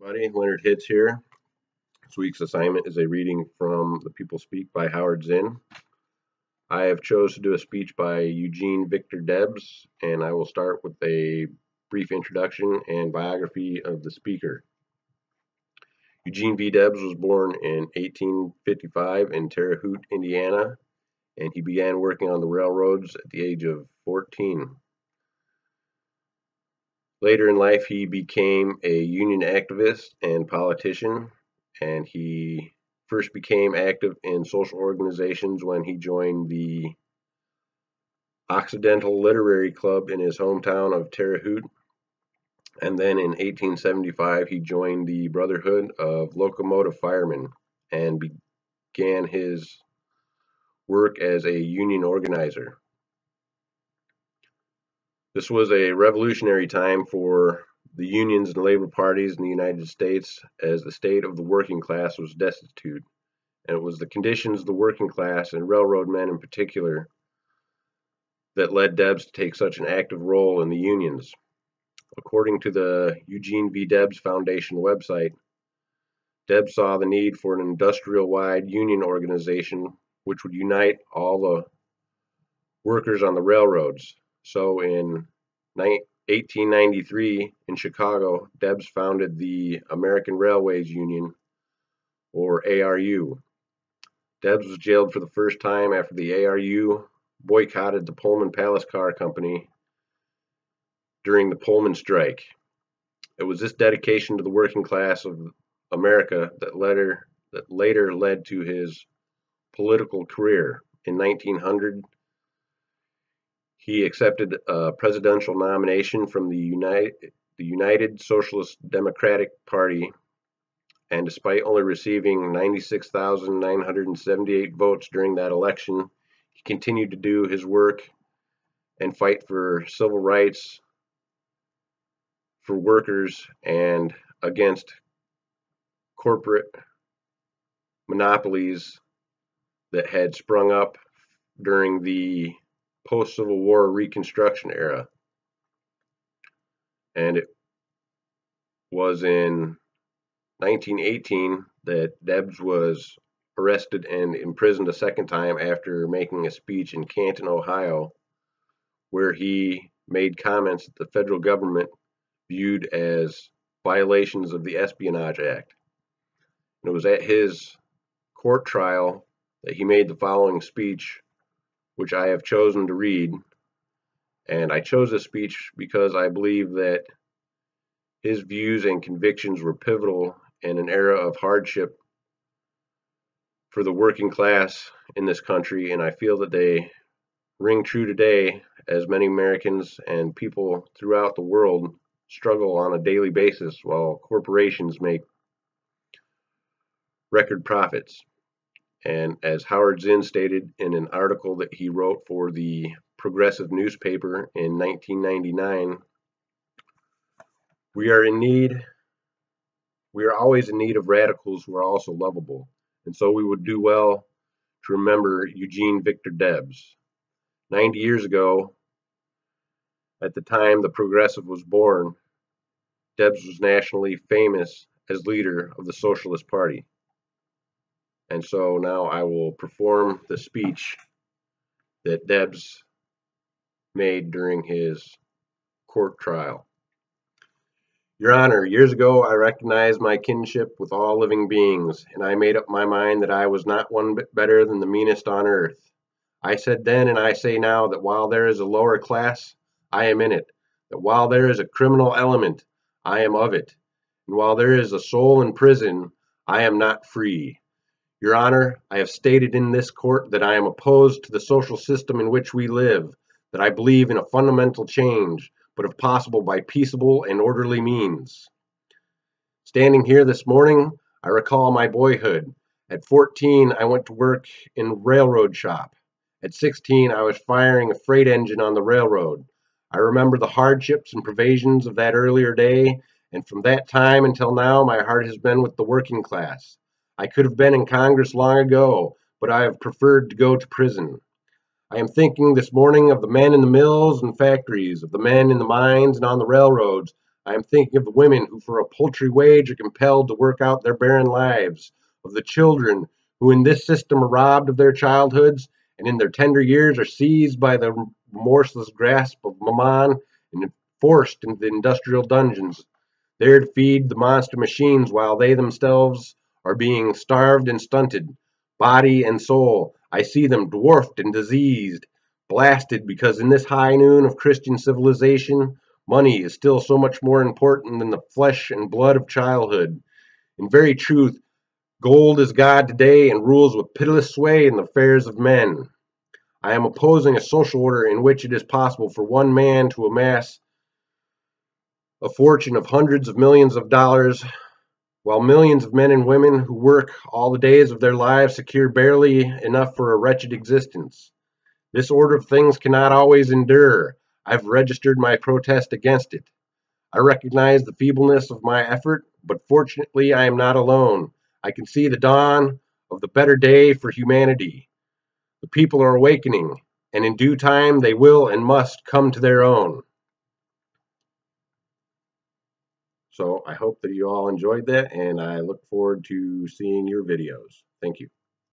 Everybody, Leonard Hitz here. This week's assignment is a reading from The People Speak by Howard Zinn. I have chose to do a speech by Eugene Victor Debs, and I will start with a brief introduction and biography of the speaker. Eugene V. Debs was born in 1855 in Terre Haute, Indiana, and he began working on the railroads at the age of 14. Later in life, he became a union activist and politician, and he first became active in social organizations when he joined the Occidental Literary Club in his hometown of Terre Haute. And then in 1875, he joined the Brotherhood of Locomotive Firemen and began his work as a union organizer. This was a revolutionary time for the unions and labor parties in the United States, as the state of the working class was destitute, and it was the conditions of the working class and railroad men in particular that led Debs to take such an active role in the unions. According to the Eugene V. Debs Foundation website, Debs saw the need for an industrial-wide union organization which would unite all the workers on the railroads. So in 1893 in Chicago, Debs founded the American Railways Union, or ARU. Debs was jailed for the first time after the ARU boycotted the Pullman Palace Car Company during the Pullman strike. It was this dedication to the working class of America that later led to his political career. In 1900, he accepted a presidential nomination from the United Socialist Democratic Party, and despite only receiving 96,978 votes during that election, he continued to do his work and fight for civil rights for workers and against corporate monopolies that had sprung up during the post-Civil War Reconstruction era. And it was in 1918 that Debs was arrested and imprisoned a second time after making a speech in Canton, Ohio, where he made comments that the federal government viewed as violations of the Espionage Act. And it was at his court trial that he made the following speech, which I have chosen to read. And I chose this speech because I believe that his views and convictions were pivotal in an era of hardship for the working class in this country, and I feel that they ring true today as many Americans and people throughout the world struggle on a daily basis while corporations make record profits. And as Howard Zinn stated in an article that he wrote for the Progressive newspaper in 1999, we are always in need of radicals who are also lovable. And so we would do well to remember Eugene Victor Debs. 90 years ago, at the time the Progressive was born, Debs was nationally famous as leader of the Socialist Party. And so now I will perform the speech that Debs made during his court trial. Your Honor, years ago I recognized my kinship with all living beings, and I made up my mind that I was not one bit better than the meanest on earth. I said then, and I say now, that while there is a lower class, I am in it, that while there is a criminal element, I am of it, and while there is a soul in prison, I am not free. Your Honor, I have stated in this court that I am opposed to the social system in which we live, that I believe in a fundamental change, but if possible by peaceable and orderly means. Standing here this morning, I recall my boyhood. At 14, I went to work in a railroad shop. At 16, I was firing a freight engine on the railroad. I remember the hardships and privations of that earlier day, and from that time until now, my heart has been with the working class. I could have been in Congress long ago, but I have preferred to go to prison. I am thinking this morning of the men in the mills and factories, of the men in the mines and on the railroads. I am thinking of the women who for a paltry wage are compelled to work out their barren lives, of the children who in this system are robbed of their childhoods and in their tender years are seized by the remorseless grasp of mammon and forced into the industrial dungeons, there to feed the monster machines while they themselves are being starved and stunted, body and soul. I see them dwarfed and diseased, blasted because in this high noon of Christian civilization, money is still so much more important than the flesh and blood of childhood. In very truth, gold is God today and rules with pitiless sway in the affairs of men. I am opposing a social order in which it is possible for one man to amass a fortune of hundreds of millions of dollars, while millions of men and women who work all the days of their lives secure barely enough for a wretched existence. This order of things cannot always endure. I've registered my protest against it. I recognize the feebleness of my effort, but fortunately I am not alone. I can see the dawn of the better day for humanity. The people are awakening, and in due time they will and must come to their own. So I hope that you all enjoyed that, and I look forward to seeing your videos. Thank you.